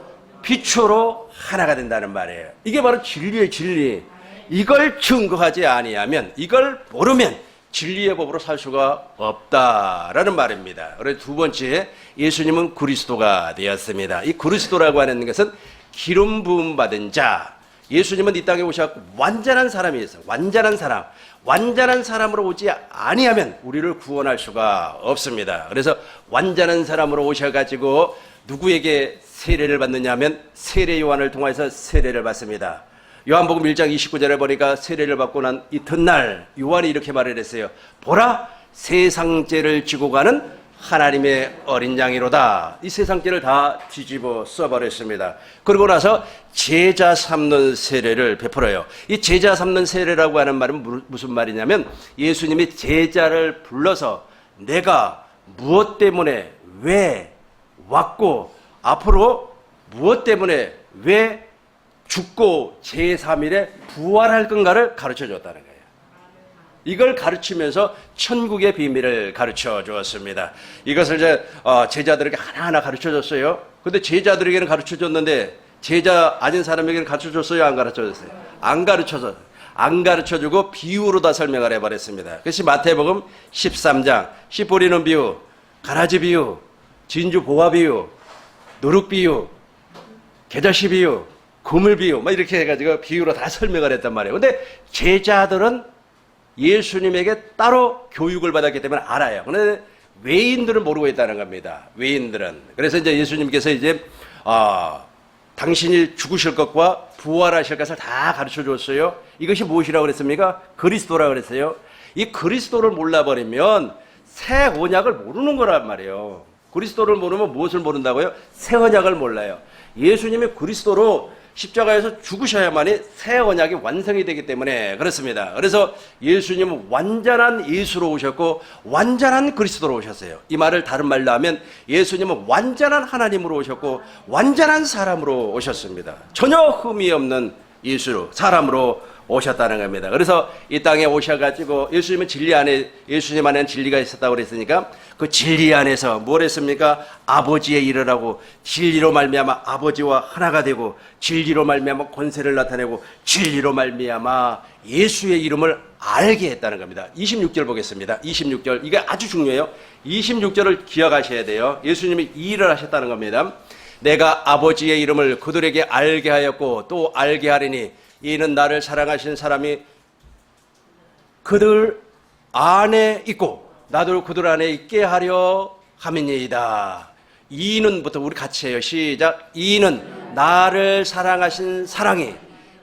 빛으로 하나가 된다는 말이에요. 이게 바로 진리의 진리. 이걸 증거하지 아니하면, 이걸 모르면 진리의 법으로 살 수가 없다라는 말입니다. 그래서 두 번째, 예수님은 그리스도가 되었습니다. 이 그리스도라고 하는 것은 기름 부음 받은 자. 예수님은 이 땅에 오셔서 완전한 사람이었어요. 완전한 사람. 완전한 사람으로 오지 아니하면 우리를 구원할 수가 없습니다. 그래서 완전한 사람으로 오셔가지고 누구에게 세례를 받느냐 하면 세례 요한을 통해서 세례를 받습니다. 요한복음 1장 29절에 보니까 세례를 받고 난 이튿날 요한이 이렇게 말을 했어요. 보라, 세상 죄를 지고 가는 하나님의 어린 양이로다. 이 세상 죄를 다 뒤집어 써버렸습니다. 그러고 나서 제자 삼는 세례를 베풀어요. 이 제자 삼는 세례라고 하는 말은 무슨 말이냐면 예수님이 제자를 불러서 내가 무엇 때문에 왜 왔고 앞으로 무엇 때문에 왜 죽고 제3일에 부활할 건가를 가르쳐 줬다는 거예요. 이걸 가르치면서 천국의 비밀을 가르쳐 주었습니다. 이것을 이제 제자들에게 하나하나 가르쳐 줬어요. 근데 제자들에게는 가르쳐 줬는데 제자 아닌 사람에게는 가르쳐 줬어요? 안 가르쳐 줬어요? 안 가르쳐 주고 비유로 다 설명을 해버렸습니다. 그것이 마태복음 13장 씨 뿌리는 비유, 가라지 비유, 진주 보화 비유, 누룩 비유, 겨자씨 비유, 그물 비유, 막 이렇게 해가지고 비유로 다 설명을 했단 말이에요. 근데 제자들은 예수님에게 따로 교육을 받았기 때문에 알아요. 그런데 외인들은 모르고 있다는 겁니다. 외인들은. 그래서 이제 예수님께서 이제 당신이 죽으실 것과 부활하실 것을 다 가르쳐 줬어요. 이것이 무엇이라고 그랬습니까? 그리스도라고 그랬어요. 이 그리스도를 몰라버리면 새 언약을 모르는 거란 말이에요. 그리스도를 모르면 무엇을 모른다고요? 새 언약을 몰라요. 예수님이 그리스도로 십자가에서 죽으셔야만이 새 언약이 완성이 되기 때문에 그렇습니다. 그래서 예수님은 완전한 예수로 오셨고 완전한 그리스도로 오셨어요. 이 말을 다른 말로 하면 예수님은 완전한 하나님으로 오셨고 완전한 사람으로 오셨습니다. 전혀 흠이 없는 예수로, 사람으로 오셨다는 겁니다. 그래서 이 땅에 오셔가지고 예수님은 예수님 안에는 진리가 있었다고 그랬으니까 그 진리 안에서 뭘 했습니까? 아버지의 일을 하고 진리로 말미암아 아버지와 하나가 되고 진리로 말미암아 권세를 나타내고 진리로 말미암아 예수의 이름을 알게 했다는 겁니다. 26절 보겠습니다. 26절 이게 아주 중요해요. 26절을 기억하셔야 돼요. 예수님이 이 일을 하셨다는 겁니다. 내가 아버지의 이름을 그들에게 알게 하였고 또 알게 하리니 이는 나를 사랑하신 사람이 그들 안에 있고 나도 그들 안에 있게 하려 함이니이다. 이는부터 우리 같이 해요. 시작. 이는 나를 사랑하신 사랑이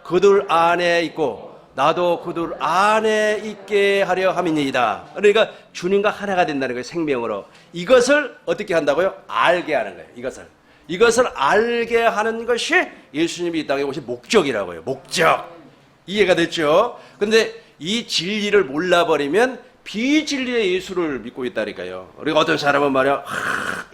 그들 안에 있고 나도 그들 안에 있게 하려 함이니이다. 그러니까 주님과 하나가 된다는 거예요. 생명으로. 이것을 어떻게 한다고요? 알게 하는 거예요. 이것을 알게 하는 것이 예수님이 이 땅에 오신 목적이라고요. 목적. 이해가 됐죠? 근데 이 진리를 몰라버리면 비진리의 예수를 믿고 있다니까요. 그리고 어떤 사람은 말이야,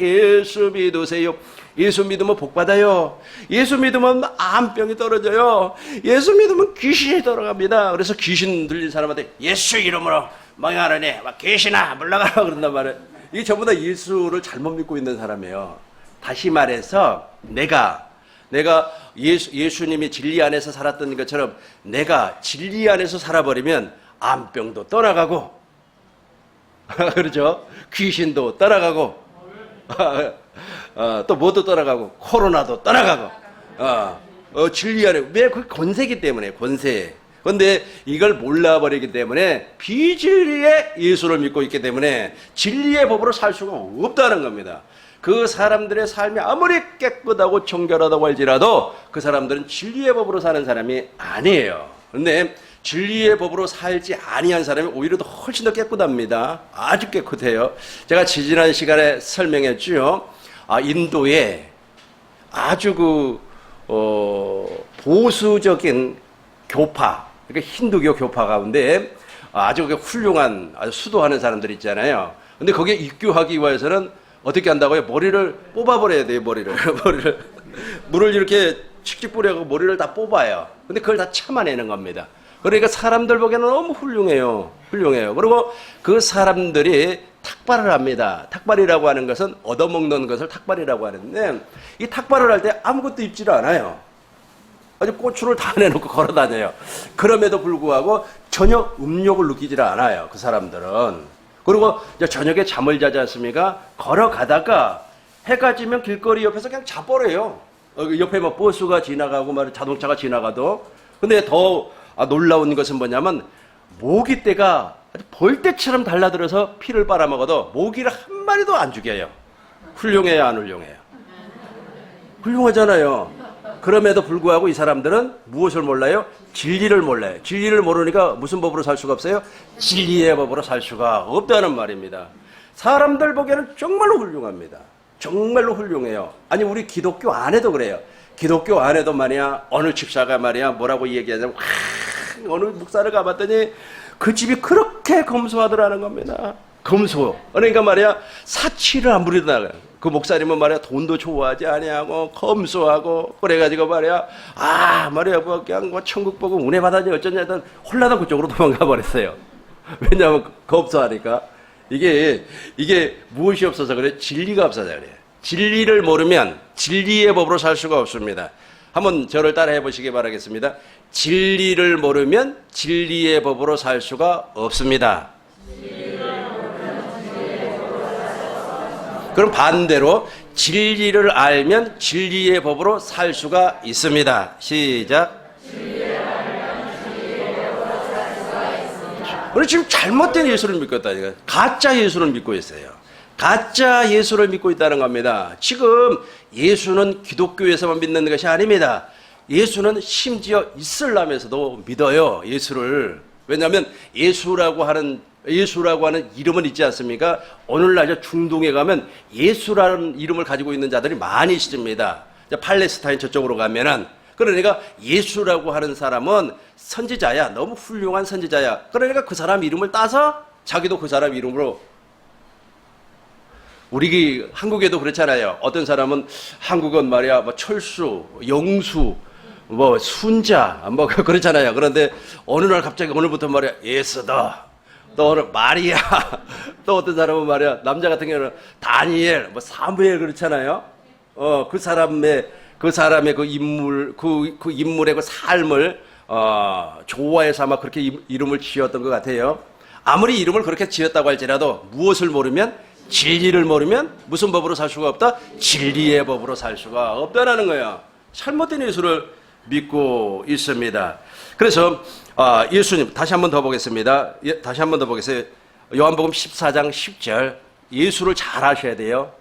예수 믿으세요. 예수 믿으면 복 받아요. 예수 믿으면 암병이 떨어져요. 예수 믿으면 귀신이 돌아갑니다. 그래서 귀신 들린 사람한테 예수 이름으로 망하라니, 막 귀신아 물러가라 그런단 말이에요. 이게 전부 다 예수를 잘못 믿고 있는 사람이에요. 다시 말해서 내가 내가 예수님이 진리 안에서 살았던 것처럼 내가 진리 안에서 살아버리면 암병도 떠나가고 그렇죠? 귀신도 떠나가고 또 뭐도 떠나가고 코로나도 떠나가고 진리 안에 왜 그 권세기 때문에 권세. 그런데 이걸 몰라버리기 때문에 비진리의 예수를 믿고 있기 때문에 진리의 법으로 살 수가 없다는 겁니다. 그 사람들의 삶이 아무리 깨끗하고 정결하다고 할지라도 그 사람들은 진리의 법으로 사는 사람이 아니에요. 그런데 진리의 법으로 살지 아니한 사람이 오히려 더 훨씬 더 깨끗합니다. 아주 깨끗해요. 제가 지지난 시간에 설명했죠. 인도에 아주 보수적인 교파, 그러니까 힌두교 교파 가운데 아주 훌륭한 아주 수도하는 사람들 있잖아요. 근데 거기에 입교하기 위해서는 어떻게 한다고요? 머리를 뽑아버려야 돼요, 머리를. 물을 이렇게 칙칙 뿌려서 머리를 다 뽑아요. 근데 그걸 다 참아내는 겁니다. 그러니까 사람들 보기에는 너무 훌륭해요. 그리고 그 사람들이 탁발을 합니다. 탁발이라고 하는 것은 얻어먹는 것을 탁발이라고 하는데 이 탁발을 할 때 아무것도 입지를 않아요. 아주 고추를 다 내놓고 걸어 다녀요. 그럼에도 불구하고 전혀 음욕을 느끼질 않아요. 그 사람들은. 그리고 저녁에 잠을 자지 않습니까? 걸어가다가 해가 지면 길거리 옆에서 그냥 자버려요. 옆에 뭐 버스가 지나가고 뭐 자동차가 지나가도. 근데 더 놀라운 것은 뭐냐면 모기떼가 벌떼처럼 달라들어서 피를 빨아먹어도 모기를 한 마리도 안 죽여요. 훌륭해요, 안 훌륭해요? 훌륭하잖아요. 그럼에도 불구하고 이 사람들은 무엇을 몰라요? 진리를 몰라요. 진리를 모르니까 무슨 법으로 살 수가 없어요? 진리의 법으로 살 수가 없다는 말입니다. 사람들 보기에는 정말로 훌륭합니다. 정말로 훌륭해요. 아니 우리 기독교 안에도 그래요. 기독교 안에도 말이야 어느 집사가 말이야 뭐라고 얘기하냐면 어느 목사를 가봤더니 그 집이 그렇게 검소하더라는 겁니다. 검소. 그러니까 말이야 사치를 안 부리더라. 그 목사님은 말이야 돈도 좋아하지 아니하고 검소하고 그래가지고 말이야 말이야 뭐 그냥 뭐 천국 보고 은혜 받아니 어쩌냐 하던 홀라당 그쪽으로 도망가 버렸어요. 왜냐하면 검소하니까 이게 무엇이 없어서 그래? 진리가 없어서 그래. 진리를 모르면 진리의 법으로 살 수가 없습니다. 한번 저를 따라해 보시기 바라겠습니다. 진리를 모르면 진리의 법으로 살 수가 없습니다. 그럼 반대로 진리를 알면 진리의 법으로 살 수가 있습니다. 시작. 우리 지금 잘못된 예수를 믿고 있다니까. 가짜 예수를 믿고 있어요. 가짜 예수를 믿고 있다는 겁니다. 지금 예수는 기독교에서만 믿는 것이 아닙니다. 예수는 심지어 이슬람에서도 믿어요. 예수를. 왜냐하면 예수라고 하는 이름은 있지 않습니까? 오늘날 중동에 가면 예수라는 이름을 가지고 있는 자들이 많이 있습니다. 팔레스타인 저쪽으로 가면은. 그러니까 예수라고 하는 사람은 선지자야. 너무 훌륭한 선지자야. 그러니까 그 사람 이름을 따서 자기도 그 사람 이름으로. 우리 한국에도 그렇잖아요. 어떤 사람은 한국은 말이야 뭐 철수, 영수, 뭐 순자 뭐 그렇잖아요. 그런데 어느 날 갑자기 오늘부터 말이야 예수다. 또 오늘 마리아, 또 어떤 사람은 말이야 남자 같은 경우는 다니엘, 뭐 사무엘 그렇잖아요. 그 사람의 그 인물, 그 인물의 그 삶을 좋아해서 아마 그렇게 이름을 지었던 것 같아요. 아무리 이름을 그렇게 지었다고 할지라도 무엇을 모르면 진리를 모르면 무슨 법으로 살 수가 없다? 진리의 법으로 살 수가 없다라는 거예요. 잘못된 예수를 믿고 있습니다. 그래서 예수님 다시 한 번 더 보겠습니다. 다시 한 번 더 보겠어요. 요한복음 14장 10절 예수를 잘 아셔야 돼요.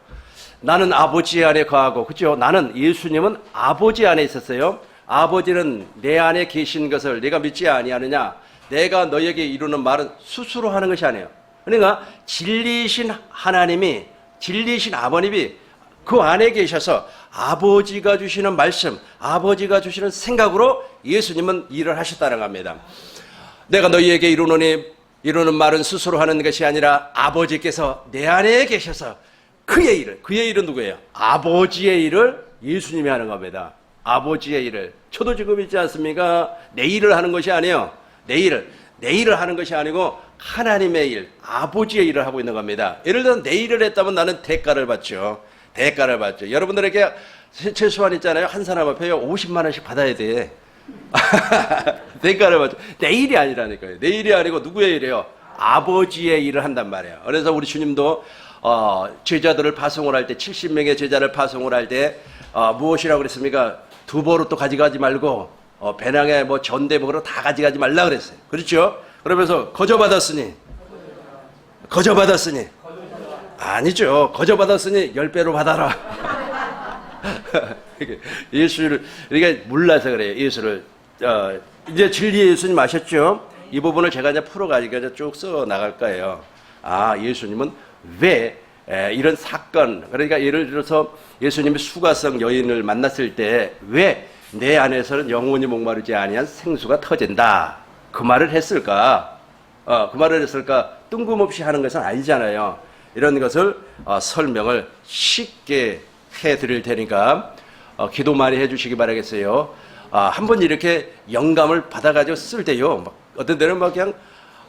나는 아버지 안에 거하고 그렇죠? 나는 예수님은 아버지 안에 있었어요. 아버지는 내 안에 계신 것을 내가 믿지 아니하느냐? 내가 너에게 이루는 말은 스스로 하는 것이 아니에요. 그러니까 진리신 하나님이 진리신 아버님이 그 안에 계셔서 아버지가 주시는 말씀, 아버지가 주시는 생각으로 예수님은 일을 하셨다는 겁니다. 내가 너희에게 이루는 말은 스스로 하는 것이 아니라 아버지께서 내 안에 계셔서 그의 일은 누구예요? 아버지의 일을 예수님이 하는 겁니다. 아버지의 일을. 저도 지금 있지 않습니까? 내 일을 하는 것이 아니에요. 내 일을 하는 것이 아니고 하나님의 일, 아버지의 일을 하고 있는 겁니다. 예를 들어 내 일을 했다면 나는 대가를 받죠. 여러분들에게 최소한 있잖아요. 한 사람 앞에요 50만 원씩 받아야 돼. 대가를 맞죠. 내 일이 아니라니까요. 내 일이 아니고 누구의 일이에요? 아버지의 일을 한단 말이에요. 그래서 우리 주님도 제자들을 파송을 할 때 70명의 제자를 파송을 할 때 무엇이라고 그랬습니까? 두 버릇도 가져가지 말고 배낭에 뭐 전대복으로 다 가져가지 말라 그랬어요. 그렇죠? 그러면서 거저받았으니 아니죠. 거저받았으니 10배로 받아라. 예수를 우리가 몰라서 그래요. 예수를 이제 진리의 예수님 아셨죠? 이 부분을 제가 이제 풀어가지고 이제 쭉 써 나갈 거예요. 예수님은 왜 이런 사건, 그러니까 예를 들어서 예수님이 수가성 여인을 만났을 때 왜 내 안에서는 영원히 목마르지 아니한 생수가 터진다 그 말을 했을까? 그 말을 했을까? 뜬금없이 하는 것은 아니잖아요. 이런 것을 설명을 쉽게 해드릴 테니까 기도 많이 해주시기 바라겠어요. 한번 이렇게 영감을 받아가지고 쓸 때요, 어떤 데는 막 그냥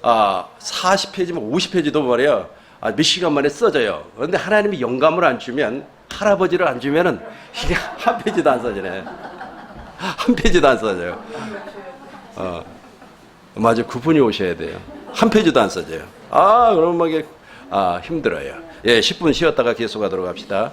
40페이지, 50페이지도 말이에요. 몇 시간 만에 써져요. 그런데 하나님이 영감을 안 주면, 할아버지를 안 주면은 이게 한 페이지도 안 써지네. 한 페이지도 안 써져요. 맞아, 그분이 오셔야 돼요. 한 페이지도 안 써져요. 그럼 막 힘들어요. 예, 10분 쉬었다가 계속하도록 합시다.